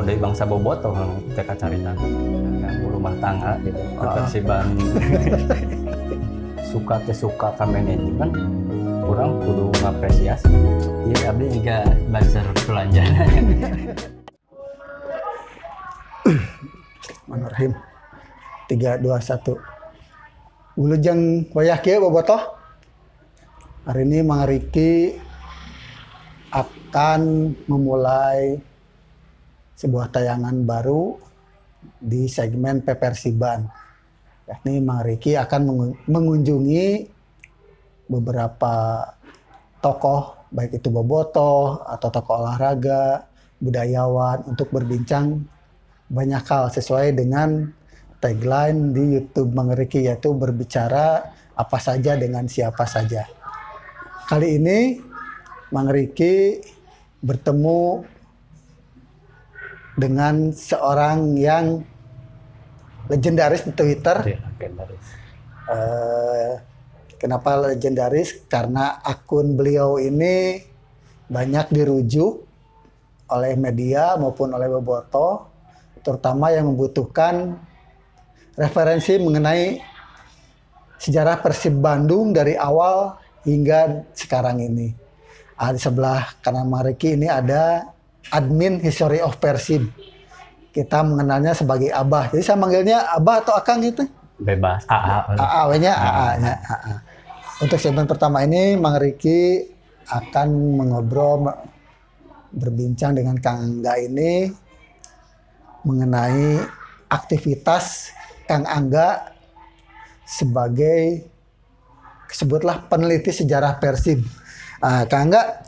Dari bangsa bobotoh teka carita rumah tangga gitu ketersiban suka ke manajemen kurang kudu ngapresiasi jadi abdi juga belajar belanjana. Bismillahirrahmanirrahim. 3, 2, 1. Wilujeng wayah kieu bobotoh. Hari ini Mang Riki akan memulai sebuah tayangan baru di segmen Pepersiban. Yakni Mang Riki akan mengunjungi beberapa tokoh, baik itu bobotoh atau tokoh olahraga, budayawan, untuk berbincang banyak hal sesuai dengan tagline di YouTube Mang Riki, yaitu berbicara apa saja dengan siapa saja. Kali ini Mang Riki bertemu dengan seorang yang legendaris di Twitter. Legendaris. Kenapa legendaris? Karena akun beliau ini banyak dirujuk oleh media maupun oleh bobotoh, terutama yang membutuhkan referensi mengenai sejarah Persib Bandung dari awal hingga sekarang ini. Di sebelah kanan Mang Riki ini ada admin History of Persib. Kita mengenalnya sebagai Abah. Jadi saya manggilnya Abah atau Akang gitu? Bebas. AA-nya AA-nya AA. Untuk segmen pertama ini Mang Riki akan mengobrol, berbincang dengan Kang Angga ini mengenai aktivitas Kang Angga sebagai, sebutlah, peneliti sejarah Persib. Kang Angga,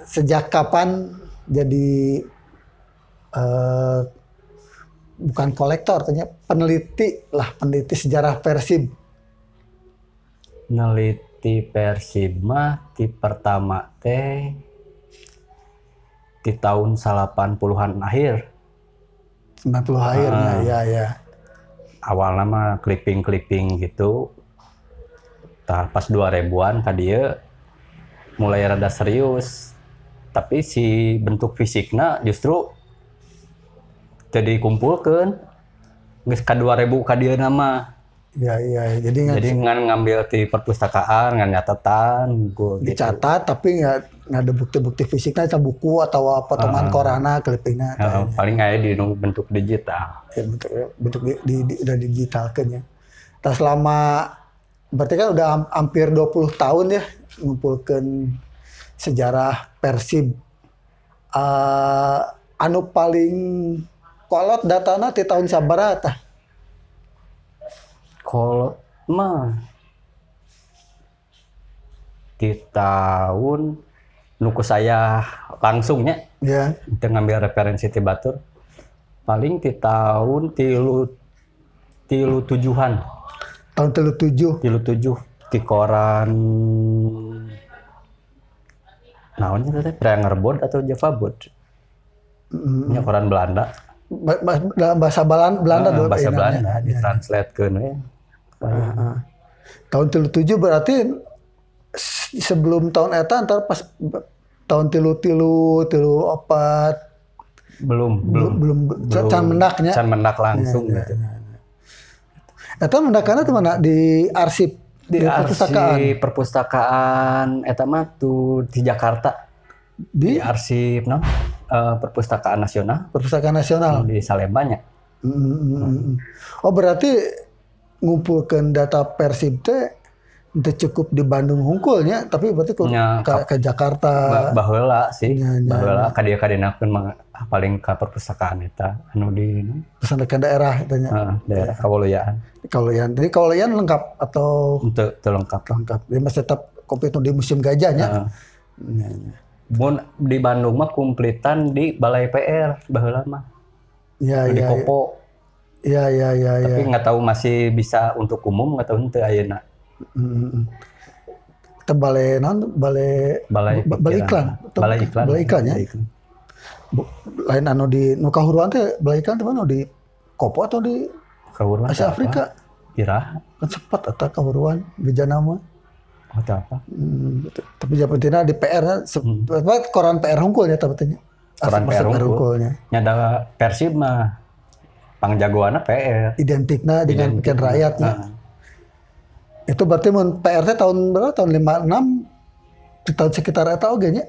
sejak kapan jadi bukan kolektor, ternyata peneliti sejarah Persib? Neliti Persib mah di pertama teh di tahun 80-an akhir. 90 akhirnya, ya. Awalnya mah clipping gitu. Pas 2000-an kadieu mulai rada serius. Tapi si bentuk fisiknya justru jadi kumpulkan geus ka 2000 ka dieu nama. Iya. Jadi ngambil di perpustakaan, ngan catatan dicatat gitu. Tapi nggak ada bukti-bukti fisiknya, buku atau potongan korana, clippingnya. Paling aya di bentuk digital. Ya, bentuk udah digitalkan ya. Nah, selama berarti kan udah hampir 20 tahun ya ngumpulkan sejarah Persib. Anu paling kolot datana di tahun sabaraha? Kolot mah di tahun nuku saya langsungnya ya. Kita ngambil referensi ti batur paling di tahun tilu tujuhan. Tahun tilu tujuh di koran naonnya teh Prangerbod atau Javabod. Nya koran Belanda. Bahasa Belanda dulu. Bahasa Belanda ditranslatekeun we. Tahun 37 berarti sebelum tahun eta antar pas tahun tilu opat belum can mendak langsung ya, gitu. Eta mendakana di mana? Di arsip di perpustakaan eta mah tuh di Jakarta. Di arsip Perpustakaan Nasional di Salembanya. Oh, berarti ngumpulkan data Persib teh teu cukup di Bandung hungkulnya, tapi berarti ke Jakarta. Baheula sih. Baheula ka dieu kadinakeun paling ka perpustakaan eta anu di perpustakaan daerah tanya. Daerah Kawuluyaan. Jadi Kawuluyaan lengkap atau teu lengkap. Dia masih tetap komplit di Museum Gajahnya. Mun di Bandung mah kumplitan di Balai PR baheula mah. Di Kopo. Iya. Tapi nggak tahu masih bisa untuk umum, nggak tahu henteu ayeuna. Kita balai iklan ya. Lain anu di nu kahuruan teh balai iklan teh mana di Kopo atau di Kawuruan Asia Afrika? Iraha. Kan sempat atau kawuruan bijana mah. Atau apa? Gitu. Tapi japentina di PR koran PR hungkulnya tabetnya. Koran PR hungkulnya. Nyada Persib mah pangjagoana PR. Identikna dengan pikiran rakyatnya. Itu berarti mun PR teh tahun berapa? Tahun 56 di tahun sekitar eta oge nya.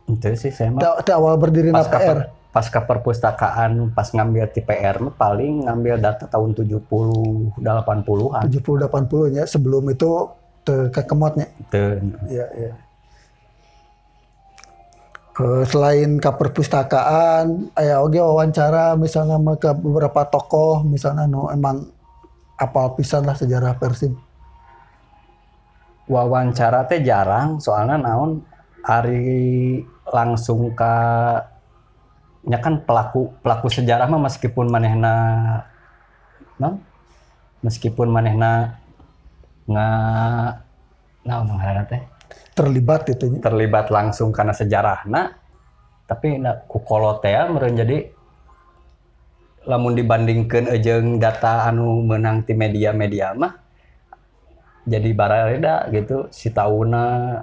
Itu sih saya mah. Awal berdirinya PR. Pasca perpustakaan pas ngambil di PR paling ngambil data tahun 70-80-an. 70-80 nya sebelum itu kekemotnya. Iya, iya. Selain ke perpustakaan, aya oge wawancara misalnya ke beberapa tokoh misalnya emang apal pisan lah sejarah Persib. Wawancara teh jarang soalnya naon ari langsung ka nya kan pelaku sejarah mah meskipun manehna teh terlibat langsung karena sejarahna tapi ku kolot teh meureun jadi lamun dibandingkeun jeung data anu meunang ti media mah jadi barareda gitu si tauna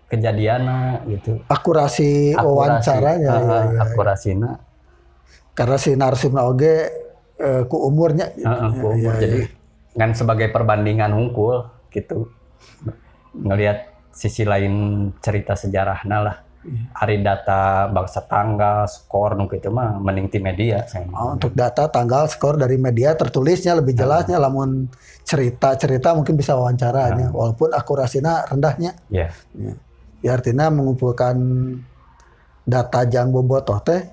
kejadianna gitu. Akurasi wawancaranya akurasina. Karena si narsumna oge ku umurnya jadi ngan sebagai perbandingan hungkul gitu. Ngelihat sisi lain cerita sejarahna lah. Ari data bangsa tanggal, skor nu kitu mah mending ti media. Untuk data tanggal skor dari media tertulisnya lebih jelasnya lamun cerita mungkin bisa wawancaranya walaupun akurasinya rendahnya. Yeah. Ya artinya mengumpulkan data jang bobotoh teh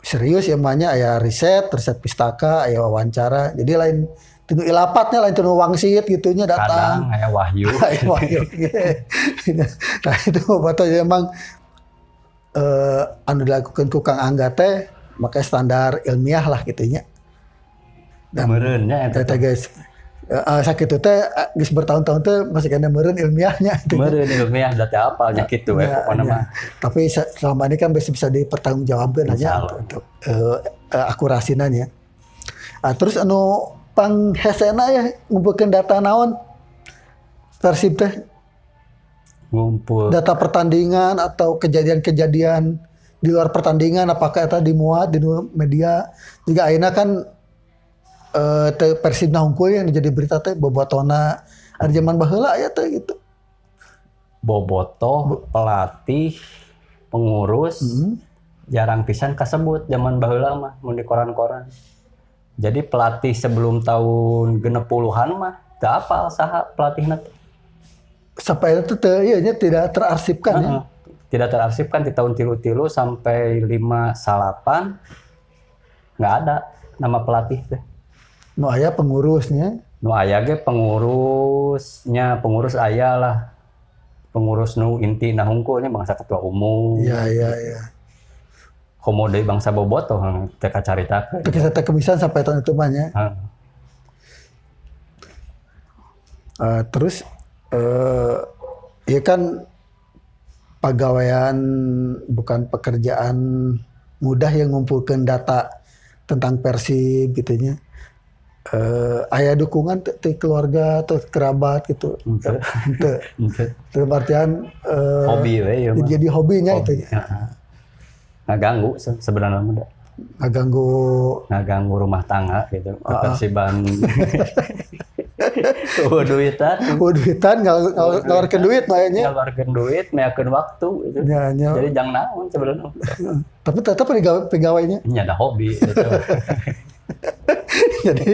serius ya banyak aya riset pistaka aya wawancara jadi lain tinu ilapatnya lain tinu wangsit gitunya datang kadang aya wahyu nah itu bobotoh emang anu dilakukan ku Kang Angga teh make standar ilmiah lah gitunya dan meureun nya eta guys sakit itu teh geus bertahun-tahun teh masih kena meureun ilmiahnya gitu. Meureun ilmiah data apalnya kitu we pokona mah. Tapi selama ini kan bisa dipertanggungjawabkeun aja untuk akurasina nya. Terus anu panghesena ya ngumpulkeun data naon? Persib teh ngumpul data pertandingan atau kejadian-kejadian di luar pertandingan apakah eta dimuat di media juga ayeuna kan Persib hungkul yang jadi berita teh bobotona ada zaman baheula ya teh gitu. Bobotoh, pelatih, pengurus jarang pisan kasebut zaman baheula mah mun di koran-koran. Jadi pelatih sebelum tahun 60-an mah teu apal saha pelatihna teh. Sampai itu teh ieu nya tidak terarsipkan ya. Tidak terarsipkan di tahun 33 sampai 58 enggak ada nama pelatih teh. Nu aya pengurusnya. Nu aya ge pengurus aya lah. Pengurus nu inti na hungkulnya bangsa ketua umum. Iya. Komo deui bangsa bobotoh teh kacaritakeun. Teu bisa teh kebisan sampai tahun itu mah nya. Terus ya kan pegawaian bukan pekerjaan mudah yang ngumpulkeun data tentang Persib gitu nya. Aya dukungan ti keluarga atau kerabat gitu. Henteu. Dalam artian hobi we ya. Jadi hobinya itu. Ngaganggu sebenarnya mah. Ngaganggu rumah tangga gitu. Persiban. duitan ngaluarkeun duit mah nya. Ngaluarkeun duit, meakeun waktu gitu. Jadi jangan naon sebenarnya. Tapi tetap pegawainya. Nya ada hobi gitu. Jadi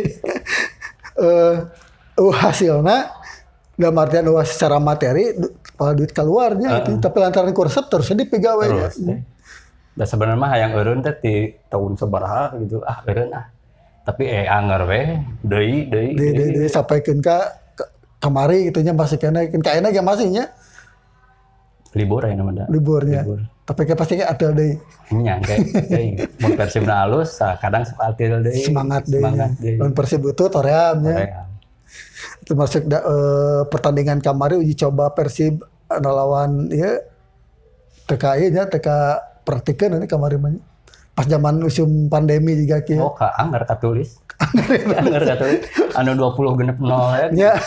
hasilnya dalam artian secara materi duit keluarnya itu tapi lantaran kursep terus di pegawainya. Dan sebenarnya mah hayang eureun teh di tahun sabaraha gitu eureun tapi anger we deui sampaikeun ka kamari gitu nya masih kena kaena ge masih nya libur aya namanya liburnya tapi kayak pasti kayak atil deui nya kayak mun Persibna alus kadang atil deui semangat deui mun Persib itu toream nya termasuk pertandingan kamari uji coba Persib lawan ieu TK ieu nya TK praktikeun ini kamari mah pas zaman musim pandemi juga kieu. Oh, anggar katulis. Anggar katulis. Anu 20 genep 0 Ya.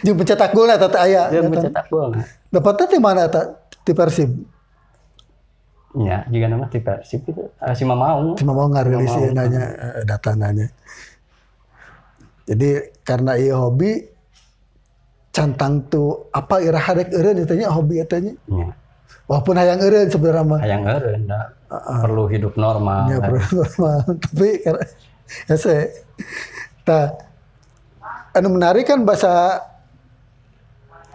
Jeung pencetak gol eta teh aya. Dia mencetak gol. Dapatnya di mana eta? Di Persib. Ya, juga nama di Persib itu si Mamaung. Cuma mau ngarilis ieu nanya data nanya. Jadi karena ieu hobi cantang tuh apa ira hadek eureun eta nya hobi eta nya. Ya. Walaupun hayang eureun sebenarnya mah. Hayang eureun da. Perlu hidup normal. Ya perlu normal. Tapi karena ya saya. Nah, anu menarik kan bahasa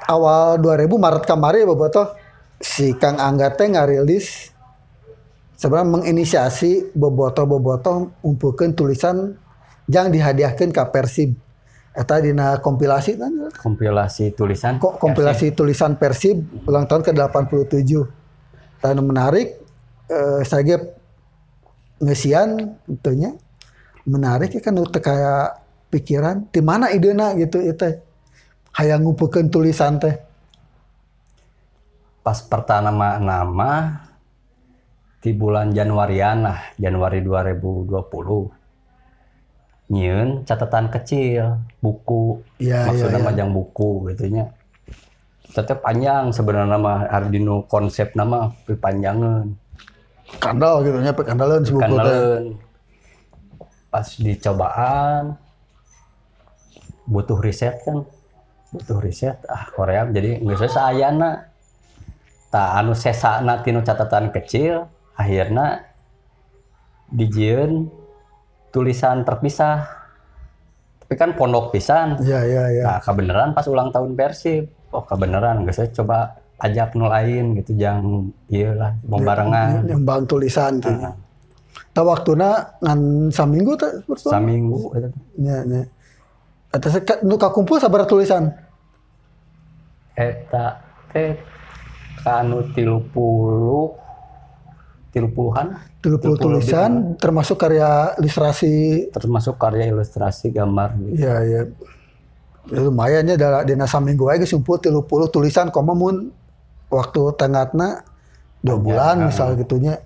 awal 2000 Maret kamari bobotoh si Kang Angga teh ngarilis sebenarnya menginisiasi bobotoh ngumpulkeun tulisan yang dihadiahkeun ka Persib. Eta dina kompilasi kan? Kompilasi tulisan. Kompilasi tulisan Persib ulang tahun ke-87. Dan menarik saya ngesian tentunya menarik ya kan teu kayak pikiran di mana idena gitu itu hayang ngumpulkeun tulisan teh. Pas pertama nama di bulan Januarian lah, Januari 2020. Nyieun catatan kecil, buku. Ya, maksudnya ya. majang buku gitu nya. Tetep panjang sebenarnya nama Ardino konsep nama dipanjangeun. Kandal gitu nya kandaleun si buku teh. Kandaleun. Pas dicobaan butuh riset kan. Butuh riset Korea jadi geus saayana. Tah anu sesana tinu catatan kecil akhirna dijieun tulisan terpisah. Tapi kan pondok pisan. Iya. Nah, kebenaran pas ulang tahun Persib. Oh, kebenaran geus coba ajak nu lain gitu jang ieu lah barengan. Nyembang tulisan teh. Tah waktuna ngan saminggu teh Saminggu eta. Nya. Eta nu kakumpul sabaraha tulisan? Eta teh kanu 30-an 30 tulisan termasuk karya ilustrasi. termasuk karya ilustrasi gambar gitu. Iya. Ya lumayan ya dina saminggu aja sumpul 30 tulisan koma mun waktu tengahna 2 bulan misal gitunya.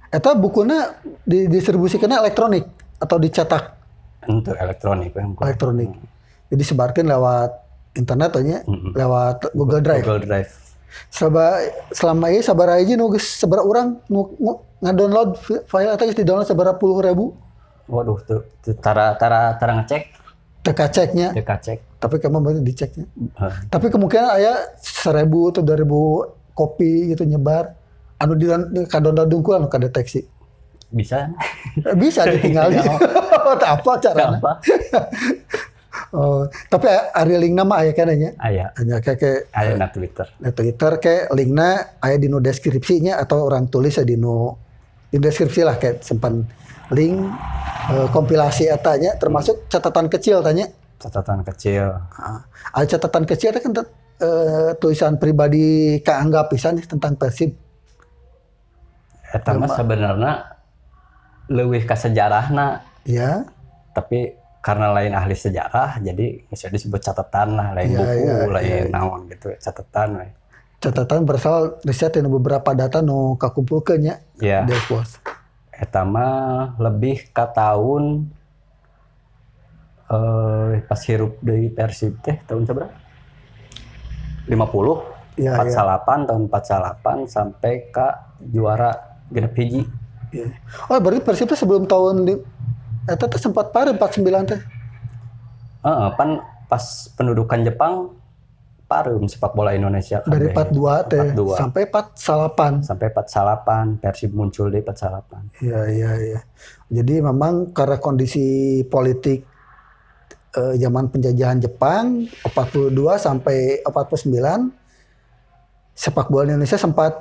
Eta bukuna didistribusikan elektronik atau dicetak? Untuk elektronik. Elektronik. Jadi sebarkan lewat internet nya, lewat Google Drive. Google Drive. Selama ini sabaraha hiji nu geus sabaraha urang nu ngadownload file eta geus di-download sabaraha puluh ribu. Waduh tuh tara ngecek. Teka ceknya. Teka cek. Tapi kamu berarti diceknya. Tapi kemungkinan aya 1000 atau 2000 kopi gitu nyebar. Anu di kadownload dungkul anu kadeteksi. Bisa. Bisa ditinggali. Apa caranya? Apa? Oh, tapi ari linkna mah aya kenanya. Aya. Hanya kayak Aya na Twitter. Di Twitter kayak linknya aya di deskripsinya atau orang tulis di deskripsi lah kayak simpan link kompilasi etanya termasuk catatan kecil tanya. Catatan kecil. Ada catatan kecil itu kan tulisan pribadi Kang Angga pisan tentang Persib. Eta mah sebenarnya leuwih ka sejarahna. Ya. Tapi karena lain ahli sejarah jadi bisa disebut catatan lah, lain buku, lain naon gitu, catatan we. Catatan berasal riset yang beberapa data nu kakumpulkeun nya. Iya. Despos. Eta mah lebih ka tahun pas hirup deui Persib teh tahun sabaraha? 50. Ya, 48 tahun 48 sampai ke juara genep hiji. Ya. Oh, berarti Persib teh sebelum tahun eta teh sempat pare 49 teh. Pan pas pendudukan Jepang pareum sepak bola Indonesia dari 42 teh 42. sampai 48. Sampai 48 Persib muncul di 48. Iya. Jadi memang karena kondisi politik zaman penjajahan Jepang 42 sampai 49 sepak bola Indonesia sempat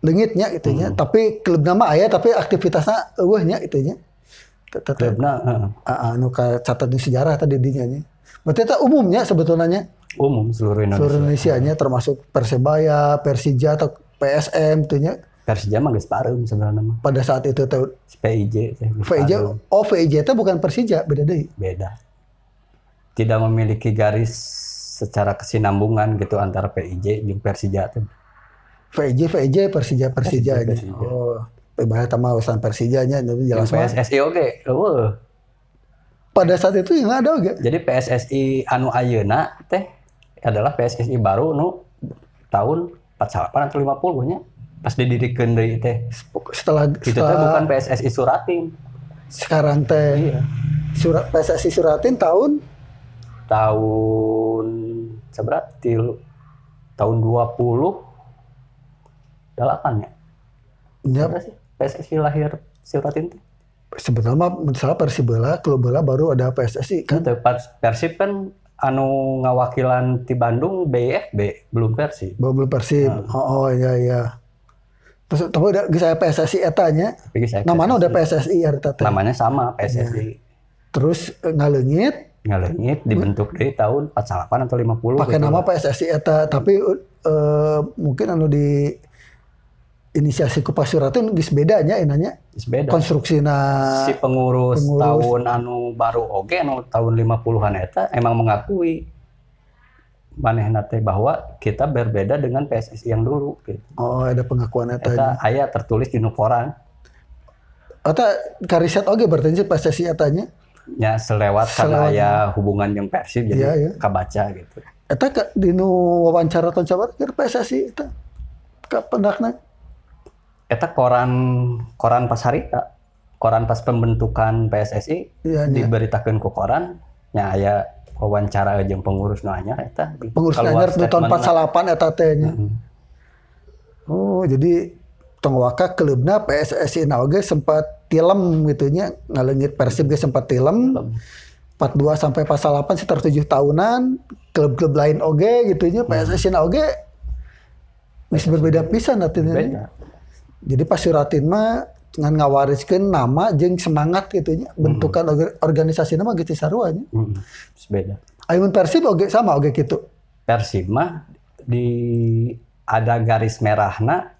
leungitnya gitu nya. Tapi klub nama aya tapi aktivitasnya eueuh nya gitu nya. Klubna anu catat di sejarah tadi dinya nya. Berarti eta umumnya sebetulnya umum seluruh Indonesia. Seluruh Indonesia-nya termasuk Persebaya, Persija atau PSM tuh nya. Persija mah geus pareum sebenarnya mah. Pada saat itu teh PIJ VIJ itu bukan Persija, beda deui. Beda. Tidak memiliki garis secara kesinambungan gitu antara PIJ dan Persija teh. VJ Persija Persija. aja. Oh, bahaya sama urusan Persijanya jadi jelas Yang PSSI oke. Pada saat itu yang ada oke. Jadi PSSI anu ayeuna teh adalah PSSI baru nu tahun 48 atau 50 nya. Pas didirikan deui teh. Setelah Itu teh bukan PSSI Suratin. Sekarang teh PSSI Suratin tahun seberapa? Tahun 28 ya. ya, Berapa sih PSSI lahir Suratin teh? sebetulnya misalnya Persibela, klub bola baru ada PSSI kan. Itu Persib kan anu ngawakilan di Bandung BFB belum Persib. Belum Persib. Oh iya. Terus tapi udah saya PSSI etanya. Namanya udah PSSI harta teh. Namanya sama PSSI. Ya. Terus ngaleungit dibentuk dari tahun 48 atau 50 pakai gitu nama PSSI eta tapi mungkin anu di inisiasi ku Pasuratin geus bedanya inanya. Beda. Konstruksina si pengurus tahun anu baru oge anu tahun 50-an eta emang mengakui manehna teh bahwa kita berbeda dengan PSSI yang dulu gitu. Oh, ada pengakuan Eta aya tertulis di koran. Eta kariset oge berarti PSSI etanya. Ya selewat karena aya hubungan yang Persib jadi kabaca gitu. Eta dinu wawancara tahun sabar ke PSSI eta kapendakna. Eta koran pas harita, koran pas pembentukan PSSI diberitakeun ku koran nya aya wawancara jeung pengurus nu anyar eta. Pengurus anyar tahun 48 eta teh nya. Oh, jadi tong waka klubna PSSI na oge sempat tilem gitu nya ngaleungit Persib ge sempat tilem. 42 sampai 48 sekitar 7 tahunan, klub-klub lain oge gitu nya PSSI na oge geus berbeda pisan artinya. Jadi Pasuratin mah ngan ngawariskeun nama jeung semangat gitu nya. Bentukan organisasi nama gitu sarua nya. Beda. Ayeuna Persib oge sama oge kitu. Persib mah ada garis merahna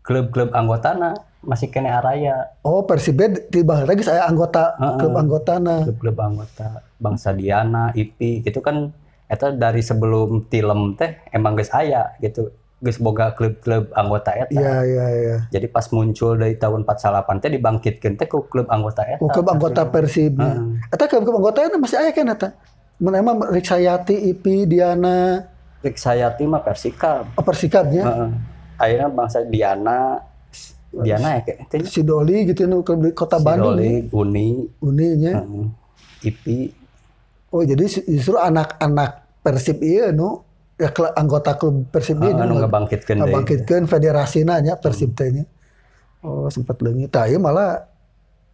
klub-klub anggotana masih kene araya. Oh, Persib tiba lagi saya anggota klub anggotana. Klub anggota Bangsa Diana, IPI itu kan eta dari sebelum tilem teh emang geus aya gitu. Geus boga klub-klub anggota eta. Iya. Jadi pas muncul dari tahun 48 teh dibangkitkeun teh ku klub anggota eta. Klub anggota Persibnya. Eta klub anggota eta masih aya kan eta? Mun emang Riksayati, IPI, Diana, Riksayati mah Persikab. Oh, Persikabnya. Akhirnya Bangsa Diana ya kayak Sidoli gitu nu klub di Kota Bandung. Sidoli, Uninya. IPI. Oh, jadi justru anak-anak Persib ieu nu ya anggota klub Persib ieu anu ngabangkitkeun federasina nya Persib teh nya. Oh, sempat leungit. Tah ieu malah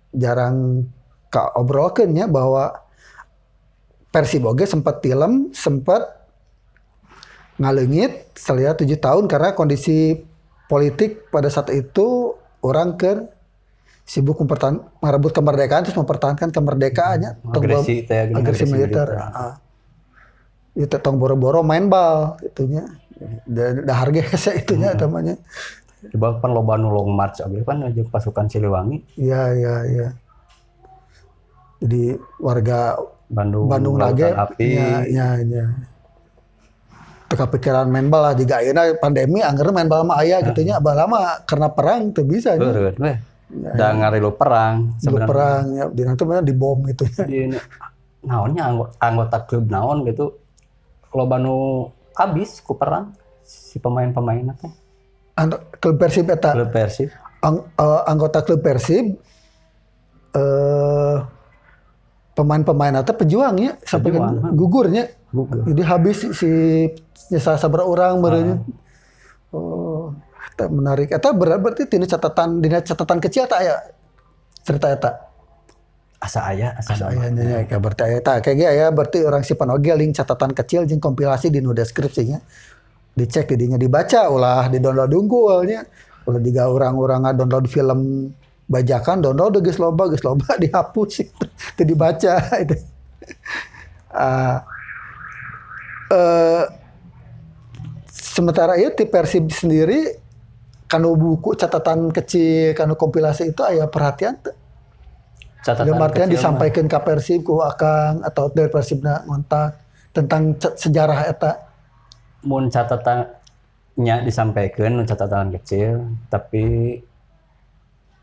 jarang kaobrolkeun nya bahwa Persib oge sempat tilem, sempat ngaleungit setelah 7 tahun karena kondisi politik pada saat itu orang sibuk merebut kemerdekaan terus mempertahankan kemerdekaannya. Agresi militer. Itu tong boro-boro main bal itunya. Da harga hese itunya namanya. Coba kan loba nu long march oge kan jeung pasukan Siliwangi. Iya. Jadi warga Bandung lagi ya. Teka pikiran main bal lah jika ayeuna pandemi anggar main bal mah aya gitu nya bala mah karena perang teu bisa nya. Beureun we. Da ngarilu perang sebenarnya. Perang ya dina teh dibom gitu nya. Naonnya anggota klub naon gitu. Loba nu habis ku perang si pemain-pemainna teh. Klub Persib eta. Klub Persib. Anggota klub Persib pemain-pemain eta pejuang ya sampai gugurnya. Jadi habis si nyesa sabar urang meureun. Oh, eta menarik. Eta berarti dina catatan kecil tak aya cerita eta. Asa aya nya ya berarti eta kayak ge aya berarti orang sipan oge link catatan kecil jeung kompilasi di nu deskripsinya. Dicek di dinya dibaca ulah di-download unggul nya. Ulah diga urang-urang download film bajakan download geus loba dihapus itu dibaca itu. Sementara itu di Persib sendiri kanu buku catatan kecil kanu kompilasi itu aya perhatian tuh. Catatan artian disampaikan ke Persib ku Akang atau dari Persibna ngontak tentang sejarah eta. Mun catatan nya disampaikan catatan kecil tapi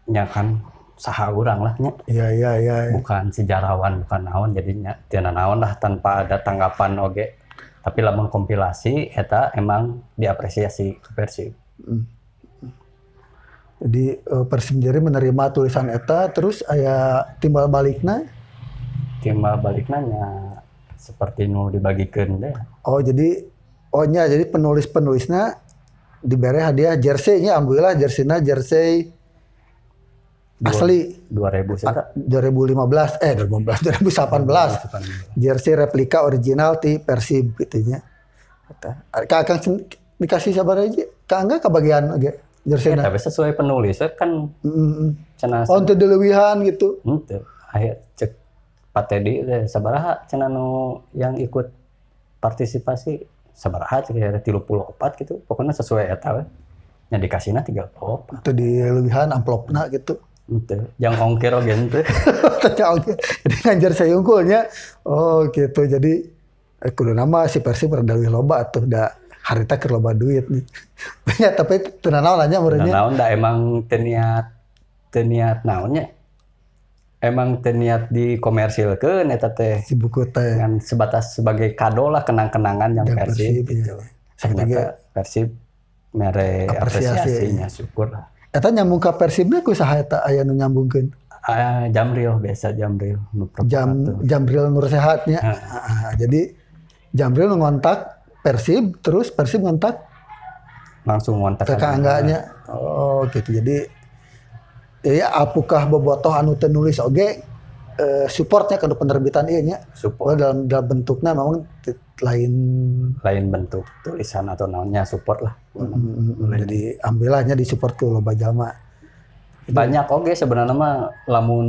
nya kan saha urang lah nya. Iya. Bukan sejarawan bukan naon jadinya tina naon lah tanpa ada tanggapan oge. Tapi lamun kompilasi eta emang diapresiasi ke Persib. Jadi Persib sendiri menerima tulisan eta terus aya timbal balikna. Timbal balikna nya seperti nu dibagikeun deh. Jadi penulis-penulisna diberi hadiah jersey-nya, alhamdulillah jersey asli 2000 eta 2018 jersey replika original ti Persib gitu nya. Kakang dikasih sabar aja, Kang enggak kebagian ge jersey na. Tapi sesuai penulis kan cenah Teu dileuwihan gitu. henteu aya cek Patedi teh sabaraha cenah nu yang ikut partisipasi sabaraha cek aya 34 gitu. Pokoknya sesuai eta we. Nya dikasihna 34. Teu dileuwihan amplopna gitu. Henteu, jang ongkir oge henteu. Jadi ngajar saya unggulnya. Oh gitu. Jadi kudu nama si Persib rada leuwih loba atuh da harita keur loba duit nih. Banyak tapi teu naon nya meureunnya. Naon da emang teu niat naonnya. Emang teu niat dikomersilkeun eta teh. Si buku teh Dengan sebatas sebagai kado lah kenang-kenangan yang Persib gitu. Ternyata Persib mere apresiasinya syukur lah. Eta nyambung ka Persibna ku saha eta aya nu nyambungkeun? Jamril biasa Jamril nu Jamril Nur Sehatnya. Jadi Jamril nu ngontak Persib terus Persib ngontak langsung ngontak ke Angganya. Oh gitu. Jadi ya apakah bobotoh anu teu nulis oge supportnya ke penerbitan ieu nya. Support dalam bentuknya memang lain bentuk tulisan atau naonnya support lah. Jadi ambilahnya di support ke loba jalma. Banyak oge sebenarnya mah lamun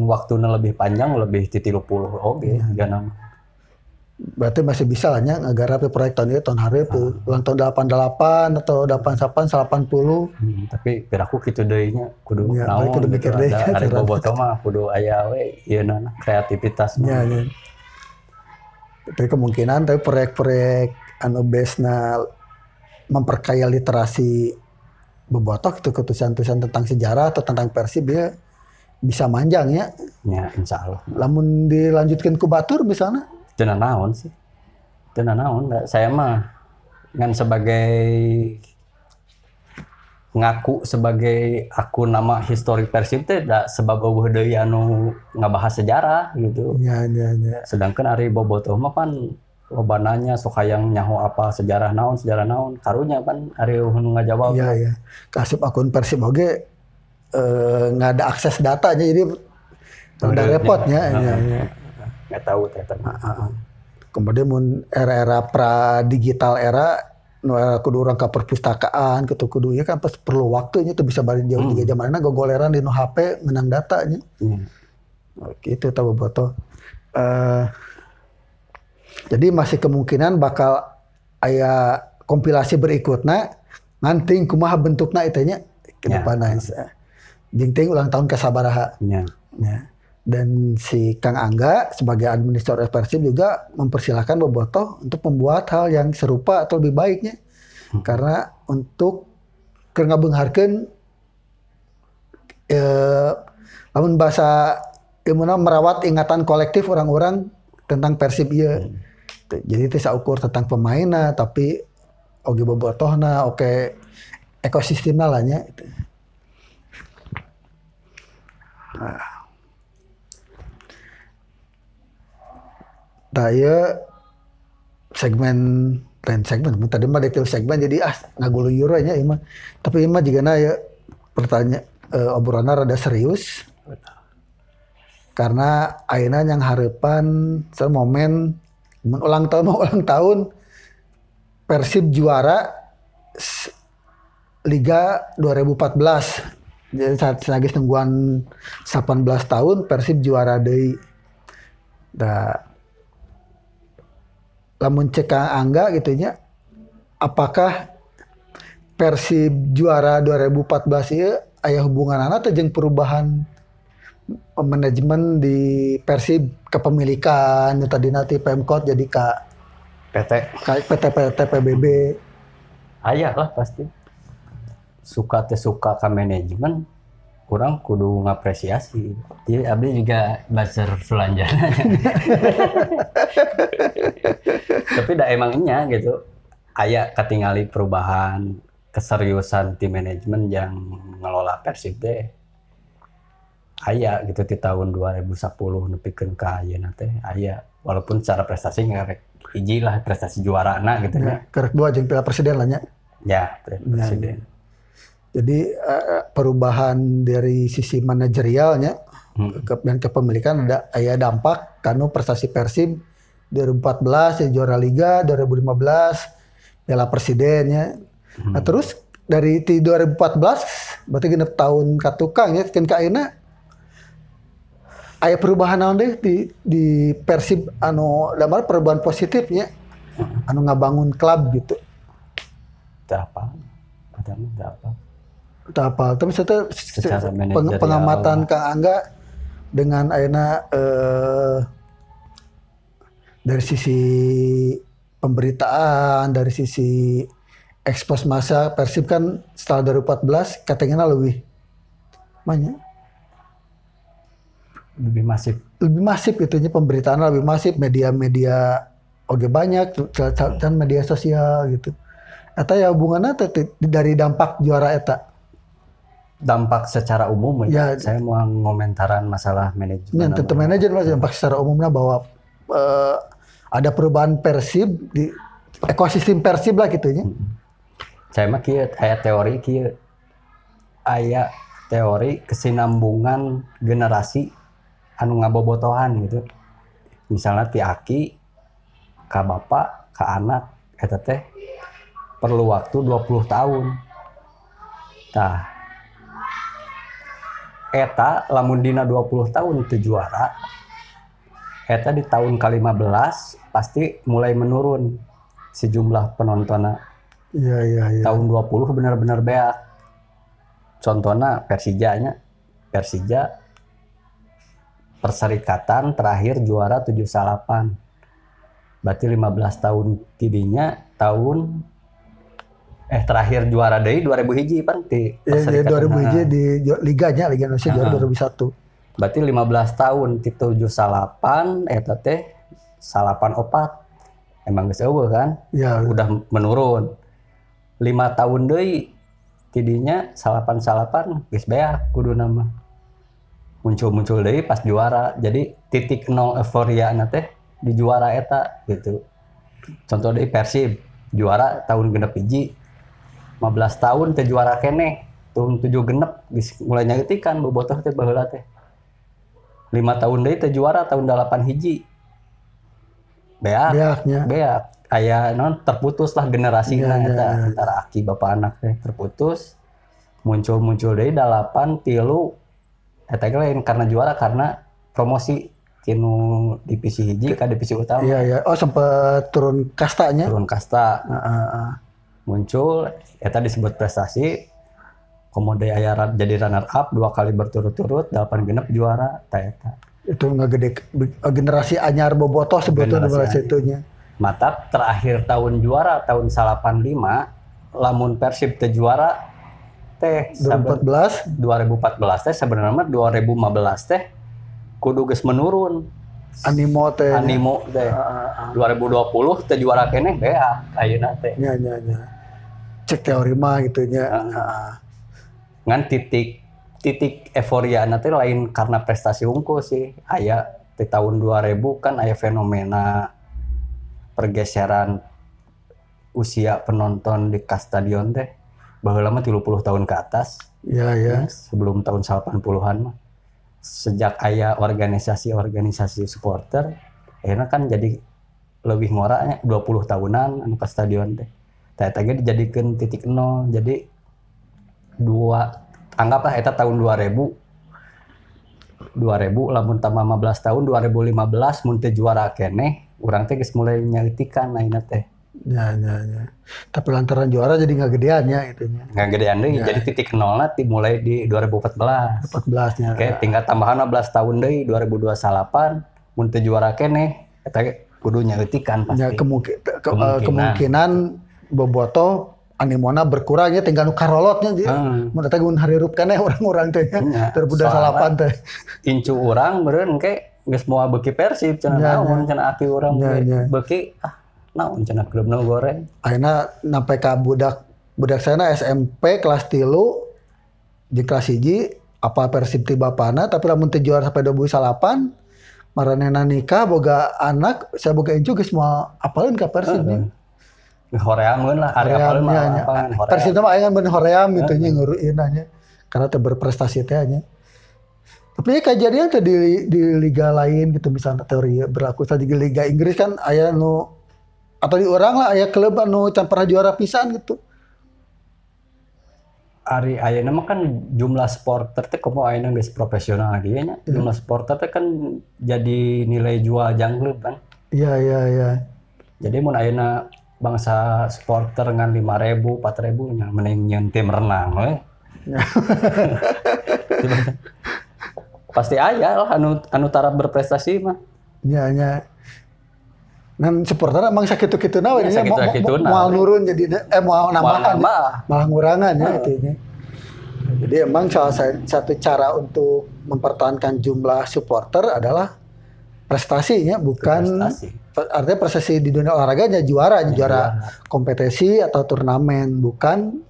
waktuna lebih panjang lebih ti 30 oge gana. Berarti masih bisa lah nya ngagarap proyek tahun ieu tahun hareup ulang tahun 88 atau 89 80. Tapi piraku kitu deui nya kudu Ya, naon kudu mikir deui. Ari bobotoh mah kudu aya we ieuna kreativitas mah. Ya. Tapi kemungkinan tapi proyek-proyek anu base-na memperkaya literasi bobotoh itu tulisan-tulisan tentang sejarah atau tentang Persib ya bisa manjang ya. Ya insyaallah. Lamun dilanjutkeun ku batur misalnya Teu naon sih. Teu naon. Saya mah ngan sebagai ngaku sebagai akun nama histori Persib teh da sebab eueuh deui anu ngabahas sejarah gitu. Ya. Sedangkan ari bobotoh mah kan lobananya sok hayang nyaho apa sejarah naon karunya kan ari nu ngajawab. Iya. Kasih akun Persib oge nggak ada akses datanya jadi rada repotnya. Iya. Nggak tahu ternyata. Kemudian mun era-era pra digital era nu kudu urang ka perpustakaan kudu ya kan pas perlu waktunya tuh bisa balik jauh juga zamanna gogoleran di nu HP menang datanya. Gitu tahu bobotoh. Jadi masih kemungkinan bakal aya kompilasi berikutnya nganting kumaha bentukna itu nya ke depanna. Ting ulang tahun kasabaraha. Ya. Dan si Kang Angga sebagai administrator Persib juga mempersilahkan bobotoh untuk membuat hal yang serupa atau lebih baiknya. Karena untuk keur ngabeungharkeun lamun bahasa ilmuna merawat ingatan kolektif orang-orang tentang Persib ieu. Jadi teh saukur tentang pemainna tapi oge bobotohna, oke ekosistemna lah nya. Daya segmen tadi mah detail segmen jadi ngaguluyur nya ieu mah. Tapi ieu mah jigana ya pertanyaan obrolanna rada serius. Karena ayeuna yang harapan momen ulang tahun Persib juara Liga 2014. Jadi saat lagi nungguan 18 tahun Persib juara deui. Lamun cek Angga gitu nya, apakah Persib juara 2014 ieu aya hubunganana teh jeung perubahan manajemen di Persib kepemilikan tadi nanti Pemkot jadi PT PBB Aya lah pasti. Suka teh suka ke manajemen, kurang kudu ngapresiasi. Jadi abdi juga belajar sulanjana. Tapi dah emangnya gitu. Aya katingali perubahan keseriusan tim manajemen yang ngelola Persib teh. Aya gitu di tahun 2010 nepikeun ka ayeuna teh aya. Walaupun secara prestasi ngarek hiji lah prestasi juarana gitu Ya, kerek dua jeung Piala Presiden lah nya. Ya, presiden. Jadi perubahan dari sisi manajerialnya dan kepemilikan ada dampak kanu prestasi Persib 2014 ya juara Liga, 2015 Piala Presidennya. Nah terus dari 2014 berarti genep tahun katukang ya kan kaina aya perubahan naon deh di Persib anu damar perubahan positifnya anu ngabangun klub gitu. Apa? Apa? Apa? Tapi saya Secara pengamatan Kang Angga dengan ayeuna dari sisi pemberitaan, dari sisi ekspos massa Persib kan setelah 2014 katanya lebih banyak. Lebih masif. Lebih masif itunya pemberitaan lebih masif, media-media oke banyak, dan media sosial gitu. Eta ya hubungannya dari dampak juara eta. Dampak secara umum ya. Saya mau ngomentaran masalah manajemen. Tentu manajemen mas dampak secara umumnya bahwa ada perubahan Persib di ekosistem Persib lah gitunya. Saya mah kieu aya teori kieu. Aya teori kesinambungan generasi anu ngabobotohan gitu. Misalnya ti aki ka bapak ka anak eta teh perlu waktu 20 tahun. Tah eta lamun dina 20 tahun teu juara eta di tahun ke-15 pasti mulai menurun si jumlah penontonnya. Iya. Tahun 20 benar-benar beak. Contohnya Persija Perserikatan terakhir juara 78. Berarti 15 tahun tidinya tahun terakhir juara deui 2000 hiji pan ti Perserikatan. 2000 hiji di Liga Indonesia juara 2001. Berarti 15 tahun ti 78 eta teh 84. Emang geus eueuh kan? Ya. Udah menurun. 5 tahun deui tidinya 88 geus beak kuduna mah. Muncul deui pas juara. Jadi titik nol euforia na teh di juara eta gitu. Contoh deui Persib juara tahun genep hiji 15 tahun teh juara keneh tahun 7 genep mulai nyagetikan bobotoh teh baheula teh 5 tahun deui teh juara tahun 8 hiji beak aya non terputus lah generasina eta antara aki bapak anak teh terputus muncul deui 8 tilu eta ge lain karena juara karena promosi tinu divisi hiji ka divisi utama. Iya. Oh sempat turun kastanya. Turun kasta. Muncul eta disebut prestasi. Kemudian aya jadi runner up 2 kali berturut-turut 8 genep juara eta. Itu ngagede generasi anyar bobotoh sebetulnya generasi itunya. Mata terakhir tahun juara tahun 85 lamun Persib teh juara teh 2014 teh sebenarnya 2015 teh kudu geus menurun animo teh 2020 teh juara keneh beak ayeuna teh nya cek teori mah gitunya ngan titik euforia teh lain karena prestasi unggul sih aya di tahun 2000 kan aya fenomena pergeseran usia penonton di kas stadion teh baheula mah 30 tahun ke atas ya sebelum tahun 80-an mah sejak aya organisasi supporter akhirnya kan jadi lebih ngoranya 20 tahunan anu ka stadion teh eta ge dijadikeun titik nol jadi anggaplah eta tahun 2000 lamun tambah 15 tahun 2015 mun teh juara keneh urang teh geus mulai nyalitikan ayeuna teh ya tapi lantaran juara jadi ngagedeannya itunya ngagedean deui jadi titik nolna dimulai di 2014 nya oke tinggal tambahan 15 tahun deui 2028 mun teh juara keneh eta kudu nyalitikan pasti kemungkinan bobotoh animona berkurang ya tinggal nu karolotnya jadi mun eta mun harirup keneh orang-orang teh nya terbudak salapan teh incu urang beureun engke geus moal beuki Persib cenah naon cenah aki urang beuki naon cenah klubna goreng ayeuna nampe ka budak sana SMP kelas 3 di kelas 1 apa Persib ti bapana tapi lamun teu juara sampai 2008 maranehna nikah boga anak saya boga incu geus moal apaleun ka Persib horeameun lah area apaleun mah Persib mah aya beun hoream gitu nya nguruin nya karena teu berprestasi teh nya tapi kejadian teh di liga lain gitu misalnya teori berlaku di liga Inggris kan aya nu atau di orang lah aya klub anu can pernah juara pisan gitu. Ari ayeuna mah kan jumlah supporter teh komo ayeuna geus profesional lagi nya. Jumlah supporter teh kan jadi nilai jual jangklub kan. Iya. Jadi mun ayeuna bangsa supporter ngan 5.000, 4.000 nya mending nyeun tim renang we. Pasti aya lah anu tarap berprestasi mah. Iya. Nan supporter emang sakitu-kituna we nya moal nurun jadi moal nambahan malah ngurangan ya itu nya. Jadi emang salah satu cara untuk mempertahankan jumlah supporter adalah prestasinya bukan artinya prestasi di dunia olahraganya juara kompetisi atau turnamen bukan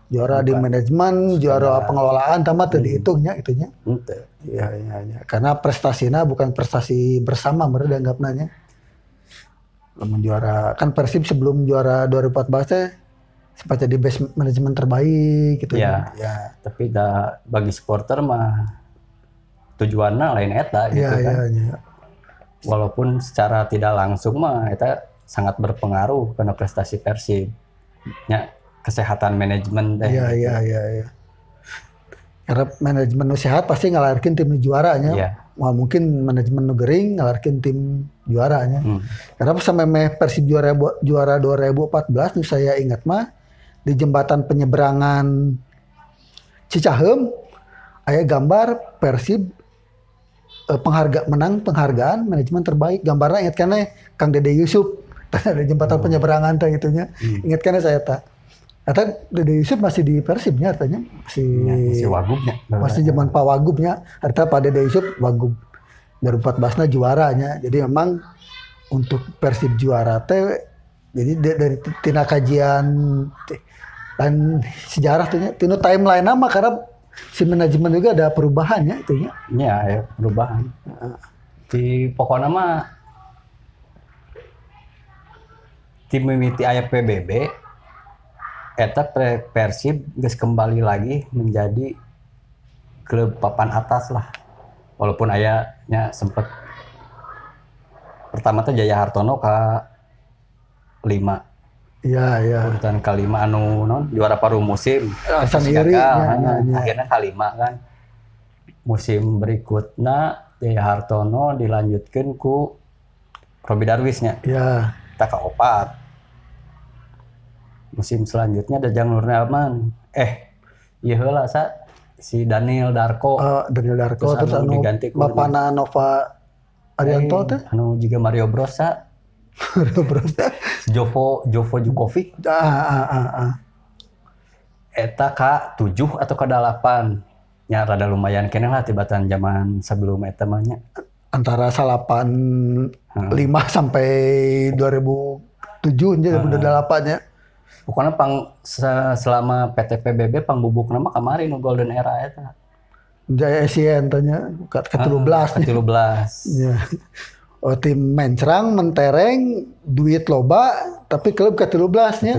juara di manajemen, juara pengelolaan tamat dihitungnya itunya. Iya. Karena prestasinya bukan prestasi bersama menurut dianggapnya nya. Lamun juara kan Persib sebelum juara 2014 teh sempat jadi best manajemen terbaik gitu ya. Tapi bagi supporter mah tujuannya lain eta gitu kan. Iya. Walaupun secara tidak langsung mah eta sangat berpengaruh karena prestasi Persib. Nya kesehatan manajemen teh. Iya. Karena manajemen nu sehat pasti ngalarkeun tim juaranya. Iya. Wah, mungkin manajemen nu geuring ngalarkeun tim juaranya. Karena sampai Persib juara 2014 nu saya ingat mah di jembatan penyeberangan Cicaheum aya gambar Persib menang penghargaan manajemen terbaik. Gambarnya ingat kan Kang Dede Yusuf di jembatan penyeberangan teh gitunya. Ingat kan saya tak. Kata Dede Yusuf masih di Persibnya artinya masih wagubnya. Masih zaman Pak Wagubnya. Artinya Pak Dede Yusuf Wagub 2014-nya juaranya. Jadi memang untuk Persib juara teh jadi dari tina kajian dan sejarah tuhnya tina timeline nama karena si manajemen juga ada perubahannya itunya. Iya, ya, perubahan. Di pokoknya mah tim mimiti aya PBB eta Persib geus kembali lagi menjadi klub papan atas lah. Walaupun ayahnya sempet pertama tuh Jaya Hartono ke 5. Iya. Urutan ke-5 anu juara paruh musim. Sendiri. Akhirnya ke-5 kan. Musim berikutnya Jaya Hartono dilanjutkan ku Robi Darwisnya. Iya. Kita ke-4. Musim selanjutnya ada Jang Nurniaman. Iya heula si Daniel Darko. Daniel Darko terus anu bapana Nova Arianto teh. Anu juga Mario Brosa. Jovo Jukovic. Eta K7 atau K8. Nya rada lumayan keneh lah tibatan zaman sebelum eta mah nya. Antara 85 sampai 2007 nya 2008 nya. Pokoknya selama PT PBB pangbubuk nama kemarin golden era eta. Jaya Asian tanya ke-13. Ke-13. Ya. Tim mencrang, mentereng, duit loba, tapi klub ke-13 nya.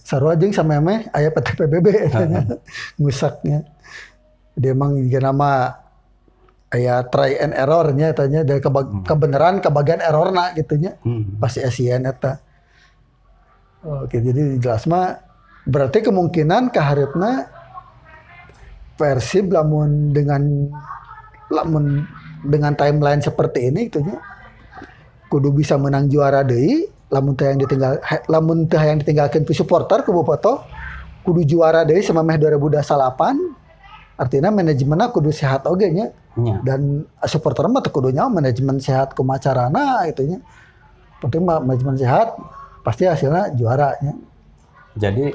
Sarua jeung sameme aya PT PBB tanya. Ngusaknya. Dia emang juga nama aya try and error nya tanya dari kebenaran kebagian errorna gitu nya. Pasti Asian eta. Oke, jadi jelas mah berarti kemungkinan kahareupna Persib lamun dengan timeline seperti ini itunya kudu bisa menang juara deui lamun teu yang ditinggalkeun ku supporter ku bobotoh kudu juara deui samemeh 2028 artinya manajemenna kudu sehat oge nya dan supporter mah teu kudu nyaho manajemen sehat kumaha carana itunya penting mah manajemen sehat pasti hasilnya juaranya. Jadi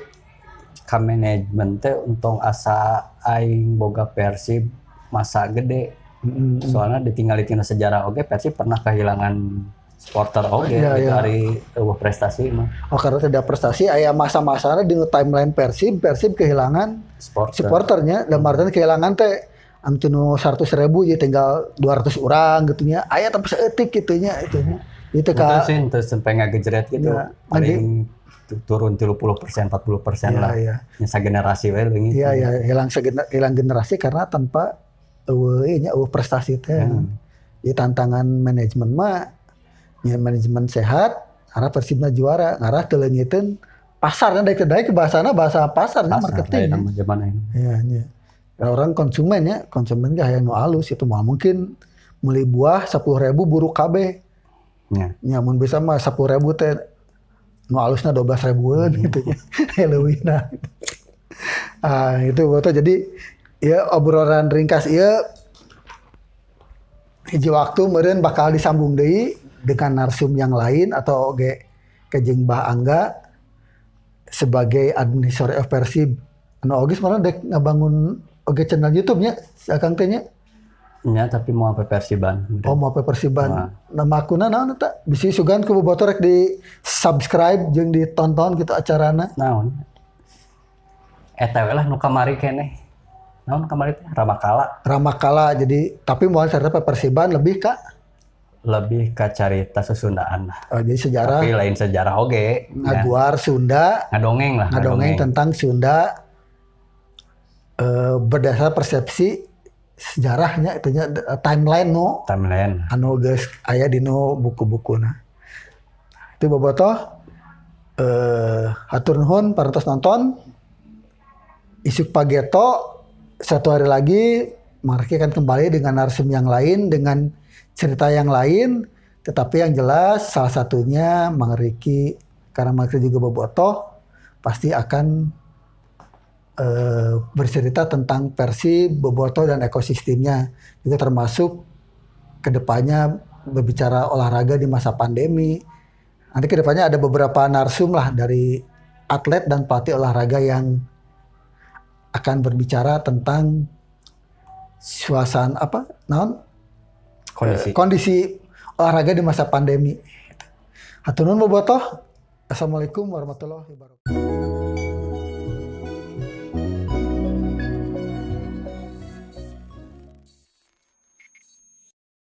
ka manajemen teh untung asa aing boga Persib masa gede. Soalnya ditinggal tina sejarah oge Persib pernah kehilangan supporter oge gitu hari prestasi mah. Oh karena tidak prestasi aya masa-masana di timeline Persib kehilangan supporternya dan artian kehilangan teh antinu 100.000 ya tinggal 200 orang gitu nya. Aya tapi seetik gitu nya itunya. Itu ka terus sampai ngagejret gitu. Ya, paling turun 30%, 40% lah. Iya. Nya generasi we leungit. Iya, hilang generasi karena tanpa prestasi teh. Di tantangan manajemen mah ya manajemen sehat, arah Persibna juara, ngarah teu leungiteun pasarna daek ke bahasa pasarnya marketing. Iya. Orang konsumen ge aya nu alus itu mah mungkin meuli buah 10.000 buru kabeh. Nya mun bisa mah 10.000 teh nu alusna 12.000-an gitu nya. Leuwihna. Itu foto jadi ya obrolan ringkas ieu hiji waktu meureun bakal disambung deui dengan narsum yang lain atau ge kejeng Bah Angga sebagai administrator of Persib. Anu oge sebenarnya dek ngabangun oge channel YouTube nya Akang teh nya. Nya tapi mau apa Persiban. Oh mau apa Persiban. Nama akunna naon eta? Bisi sugan ku bobotoh rek di subscribe jeung ditonton gitu acarana. Naon? Eta we lah nu kamari keneh. Naon kamari teh Ramakala jadi tapi moal cerita Persiban lebih ka carita Susundaan lah. Oh, jadi sejarah. Tapi lain sejarah oge. Ngaguar Sunda. Ngadongeng tentang Sunda berdasar persepsi sejarahnya itunya timeline anu geus aya dinu buku-bukuna. Itu bobotoh hatur nuhun parantos nonton. Isuk pageto satu hari lagi Marki akan kembali dengan narsum yang lain, dengan cerita yang lain, tetapi yang jelas salah satunya Mang Riki, karena Mang Riki juga bobotoh, pasti akan bercerita tentang Persib, bobotoh dan ekosistemnya, juga termasuk kedepannya berbicara olahraga di masa pandemi. Nanti kedepannya ada beberapa narsum lah dari atlet dan pelatih olahraga yang akan berbicara tentang suasana kondisi olahraga di masa pandemi. Hatur nuhun bobotoh. Assalamualaikum warahmatullahi wabarakatuh.